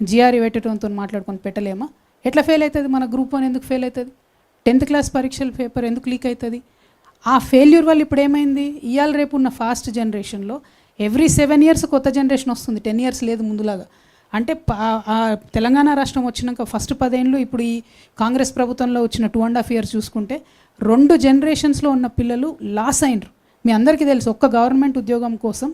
GR ఇవేటంతో మాట్లాడుకొని పెట్టలేమా? ఎట్లా fail అవుతుంది? మన గ్రూప్ 1 ఎందుకు ఫెయిల్ అవుతుంది? 10th క్లాస్ పరీక్షల పేపర్ ఎందుకు లీక్ అవుతుంది? ఆ ఫెయిల్యూర్ వల్ల ఇప్పుడు ఏమైంది? ఇవాళ రేపు ఉన్న ఫాస్ట్ జనరేషన్లో ఎవ్రీ 7 years కొత్త జనరేషన్ వస్తుంది, 10 years లేదు ముందులాగా. అంటే తెలంగాణ రాష్ట్రం వచ్చినాక ఫస్ట్ 10 ఏళ్ళు, ఇప్పుడు ఈ కాంగ్రెస్ ప్రభుత్వంలో వచ్చిన 2.5 years చూసుకుంటే 2 generations ఉన్న పిల్లలు లాస్ అయినరు. మీ అందరికీ తెలుసు, ఒక్క గవర్నమెంట్ ఉద్యోగం కోసం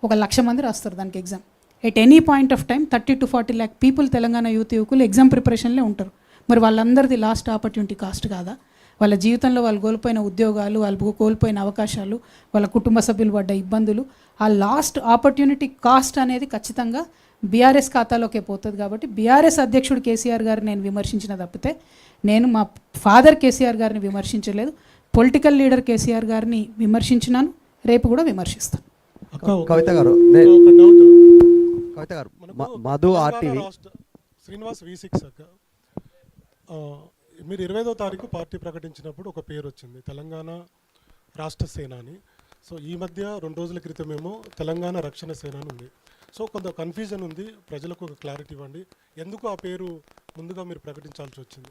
1,00,000 మంది రాస్తారు దానికి exam. At any point of time 30 to 40 lakh people Telangana యువకులు ఎగ్జామ్ ప్రిపరేషన్లే ఉంటారు. మరి వాళ్ళందరిది లాస్ట్ ఆపర్చునిటీ కాస్ట్ కాదా? వాళ్ళ జీవితంలో వాళ్ళు కోల్పోయిన ఉద్యోగాలు, వాళ్ళు కోల్పోయిన అవకాశాలు, వాళ్ళ కుటుంబ సభ్యులు పడ్డ ఇబ్బందులు, ఆ లాస్ట్ ఆపర్చునిటీ కాస్ట్ అనేది ఖచ్చితంగా బీఆర్ఎస్ ఖాతాలోకే పోతుంది. కాబట్టి బీఆర్ఎస్ అధ్యక్షుడు కేసీఆర్ గారిని నేను విమర్శించిన తప్పితే నేను మా ఫాదర్ కేసీఆర్ గారిని విమర్శించలేదు. పొలిటికల్ లీడర్ కేసీఆర్ గారిని విమర్శించినాను, రేపు కూడా విమర్శిస్తాను. కవిత గారు, మధు ఆర్టీవీ శ్రీనివాస్ V6 అక్క, మీరు 25వ తారీఖు పార్టీ ప్రకటించినప్పుడు ఒక పేరు వచ్చింది, తెలంగాణ రాష్ట్ర సేన అని. సో ఈ మధ్య 2 రోజుల క్రితమేమో తెలంగాణ రక్షణ సేన అని ఉంది. సో కొంత కన్ఫ్యూజన్ ఉంది, ప్రజలకు ఒక క్లారిటీ ఇవ్వండి, ఎందుకు ఆ పేరు ముందుగా మీరు ప్రకటించాల్సి వచ్చింది?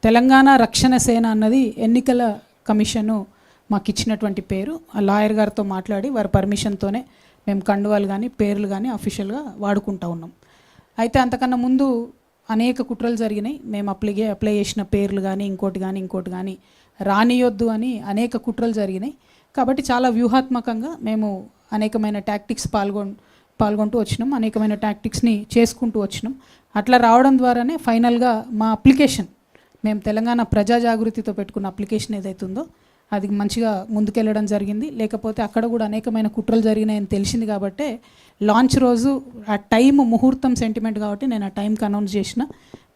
తెలంగాణ రక్షణ సేన అన్నది ఎన్నికల కమిషను మాకు ఇచ్చినటువంటి పేరు. ఆ లాయర్ గారితో మాట్లాడి వారి పర్మిషన్తోనే మేము కండువాలు కానీ పేర్లు కానీ అఫీషియల్గా వాడుకుంటూ ఉన్నాం. అయితే అంతకన్నా ముందు అనేక కుట్రలు జరిగినాయి. మేము అప్లై చేసిన పేర్లు కానీ ఇంకోటి కానీ రానియొద్దు అని అనేక కుట్రలు జరిగినాయి. కాబట్టి చాలా వ్యూహాత్మకంగా మేము అనేకమైన టాక్టిక్స్ పాల్గొంటూ వచ్చినాం, అనేకమైన టాక్టిక్స్ని చేసుకుంటూ వచ్చినాం. అట్లా రావడం ద్వారానే ఫైనల్గా మా అప్లికేషన్, మేము తెలంగాణ ప్రజా జాగృతితో పెట్టుకున్న అప్లికేషన్ ఏదైతుందో అది మంచిగా ముందుకెళ్ళడం జరిగింది. లేకపోతే అక్కడ కూడా అనేకమైన కుట్రలు జరిగినాయని తెలిసింది. కాబట్టి లాంచ్ రోజు ఆ టైం ముహూర్తం సెంటిమెంట్ కాబట్టి నేను ఆ టైంకి అనౌన్స్ చేసిన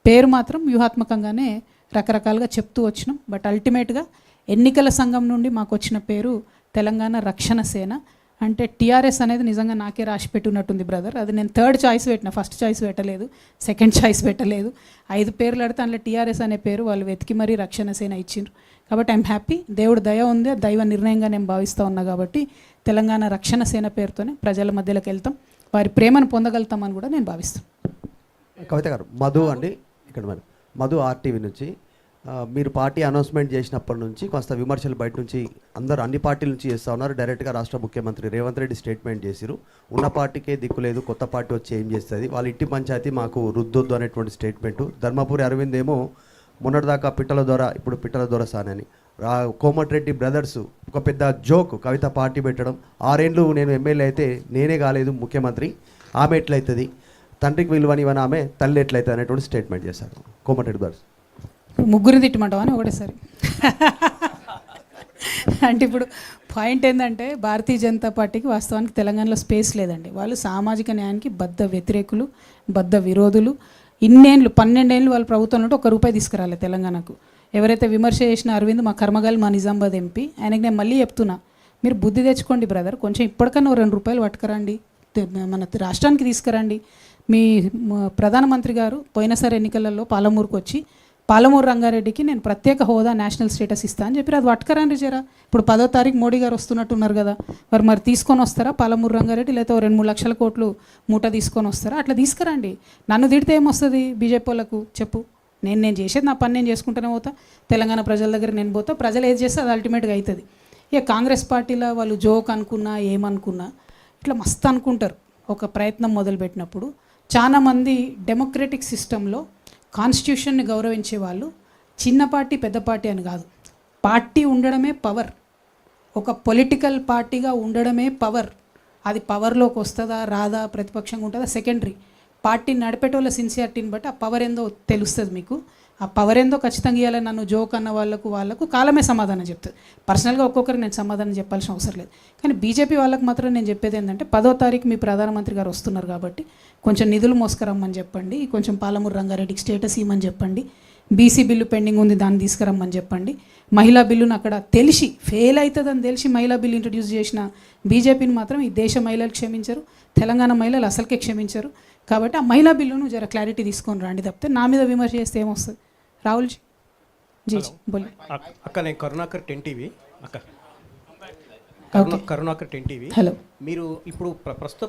పేరు మాత్రం వ్యూహాత్మకంగానే రకరకాలుగా చెప్తూ వచ్చినాం. బట్ అల్టిమేట్గా ఎన్నికల సంఘం నుండి మాకు వచ్చిన పేరు తెలంగాణ రక్షణ సేన. అంటే టీఆర్ఎస్ అనేది నిజంగా నాకే రాసి పెట్టున్నట్టుంది బ్రదర్. అది నేను 3rd choice పెట్టిన, ఫస్ట్ చాయిస్ పెట్టలేదు, 2nd choice పెట్టలేదు. 5 పేర్లు అడితే అందులో టీఆర్ఎస్ అనే పేరు వాళ్ళు వెతికి మరీ రక్షణ సేన ఇచ్చిండ్రు. కాబట్టి ఐఎమ్ హ్యాపీ, దేవుడు దయ ఉంది, దైవ నిర్ణయంగా నేను భావిస్తూ ఉన్నా. కాబట్టి తెలంగాణ రక్షణ సేన పేరుతోనే ప్రజల మధ్యలోకి వెళ్తాం, వారి ప్రేమను పొందగలుగుతామని కూడా నేను భావిస్తాను. కవిత గారు, మధు అండి ఇక్కడ, మరి మధు ఆర్టీవీ నుంచి మీరు పార్టీ అనౌన్స్మెంట్ చేసినప్పటి నుంచి కొంత విమర్శలు బయట నుంచి అందరూ అన్ని పార్టీల నుంచి చేస్తూ ఉన్నారు. డైరెక్ట్గా రాష్ట్ర ముఖ్యమంత్రి రేవంత్ రెడ్డి స్టేట్మెంట్ చేసిరు, ఉన్న పార్టీకే దిక్కు లేదు, కొత్త పార్టీ వచ్చి ఏం చేస్తుంది, వాళ్ళ ఇంటి పంచాయతీ మాకు రుద్దొద్దు అనేటువంటి స్టేట్మెంటు. ధర్మపురి అరవింద్ ఏమో మొన్నటిదాకా పిట్టల ద్వారా, ఇప్పుడు పిట్టల ద్వారా సానని. కోమటిరెడ్డి బ్రదర్స్ ఒక పెద్ద జోక్, కవిత పార్టీ పెట్టడం, 6 ఏళ్ళు నేను ఎమ్మెల్యే అయితే నేనే కాలేదు ముఖ్యమంత్రి, ఆమె ఎట్లయితుంది, తండ్రికి విలువనివని ఆమె తల్లి ఎట్లయితుంది అనేటువంటి స్టేట్మెంట్ చేశారు కోమటిరెడ్డి బ్రదర్స్. ముగ్గురు తిట్టమంటావా అని ఒకటేసారి? అంటే ఇప్పుడు పాయింట్ ఏంటంటే భారతీయ జనతా పార్టీకి వాస్తవానికి తెలంగాణలో స్పేస్ లేదండి. వాళ్ళు సామాజిక న్యాయానికి బద్ధ వ్యతిరేకులు, బద్ధ విరోధులు. 12 ఏళ్ళు వాళ్ళ ప్రభుత్వం ఉంటే ₹1 తీసుకురాలేదు తెలంగాణకు. ఎవరైతే విమర్శ చేసిన అరవింద్ మా కర్మగాలి, మా నిజామాబాద్ ఎంపీ, ఆయనకి నేను మళ్ళీ చెప్తున్నా, మీరు బుద్ధి తెచ్చుకోండి బ్రదర్, కొంచెం ఇప్పటికన్నా ₹2 పట్టుకురండి, మన రాష్ట్రానికి తీసుకురండి. మీ ప్రధానమంత్రి గారు పోయినసారి ఎన్నికలలో పాలమూరుకు వచ్చి పాలమూరు రంగారెడ్డికి నేను ప్రత్యేక హోదా, నేషనల్ స్టేటస్ ఇస్తా అని చెప్పి అది పట్టుకరండి జరా. ఇప్పుడు 10వ తారీఖు మోడీ గారు వస్తున్నట్టున్నారు కదా, మరి తీసుకొని వస్తారా పాలమూరు రంగారెడ్డి, లేకపోతే 2-3 లక్షల కోట్లు మూట తీసుకొని వస్తారా? అట్లా తీసుకురండి. నన్ను తిడితే ఏమొస్తుంది బీజేపీ వాళ్ళకు చెప్పు? నేను చేసేది నా పని నేను చేసుకుంటూనే పోతా, తెలంగాణ ప్రజల దగ్గర నేను పోతా, ప్రజలు ఏది చేస్తే అది అల్టిమేట్గా అవుతుంది. ఇక కాంగ్రెస్ పార్టీలో వాళ్ళు జోక్ అనుకున్నా ఏమనుకున్నా ఇట్లా మస్తు అనుకుంటారు. ఒక ప్రయత్నం మొదలుపెట్టినప్పుడు చాలామంది డెమోక్రటిక్ సిస్టంలో కాన్స్టిట్యూషన్ని గౌరవించే వాళ్ళు చిన్న పార్టీ పెద్ద పార్టీ అని కాదు, పార్టీ ఉండడమే పవర్, ఒక పొలిటికల్ పార్టీగా ఉండడమే పవర్. అది పవర్లోకి వస్తుందా రాదా, ప్రతిపక్షంగా ఉంటుందా సెకండరీ. పార్టీ నడిపేటోళ్ళ సిన్సియారిటీని బట్టి ఆ పవర్ ఏందో తెలుస్తుంది మీకు. ఆ పవర్ ఏందో ఖచ్చితంగా ఇవ్వాలి. నన్ను జోక్ అన్న వాళ్ళకు కాలమే సమాధానం చెప్తుంది. పర్సనల్గా ఒక్కొక్కరికి నేను సమాధానం చెప్పాల్సిన అవసరం లేదు. కానీ బీజేపీ వాళ్ళకి మాత్రం నేను చెప్పేది ఏంటంటే 10వ తారీఖు మీ ప్రధానమంత్రి గారు వస్తున్నారు కాబట్టి కొంచెం నిధులు మోసుకురమ్మని చెప్పండి, కొంచెం పాలమూరు రంగారెడ్డికి స్టేటస్ ఇవ్వమని చెప్పండి, బీసీ బిల్లు పెండింగ్ ఉంది దాన్ని తీసుకురమ్మని చెప్పండి. మహిళా బిల్లును అక్కడ తెలిసి ఫెయిల్ అవుతుందని తెలిసి మహిళా బిల్లు ఇంట్రడ్యూస్ చేసిన బీజేపీని మాత్రం ఈ దేశ మహిళలు క్షమించరు, తెలంగాణ మహిళలు అసలుకే క్షమించరు. కాబట్టి ఆ మహిళా బిల్లును జర క్లారిటీ తీసుకొని రండి తప్పితే నా మీద విమర్శ చేస్తే ఏమొస్తుంది? రాహుల్ జీ జీ బోలి. అక్క నేను కరుణాకర్ 10 టీవీ అక్క, కరుణాకర్ 10 టీవీ. హలో. మీరు ఇప్పుడు ప్రస్తుత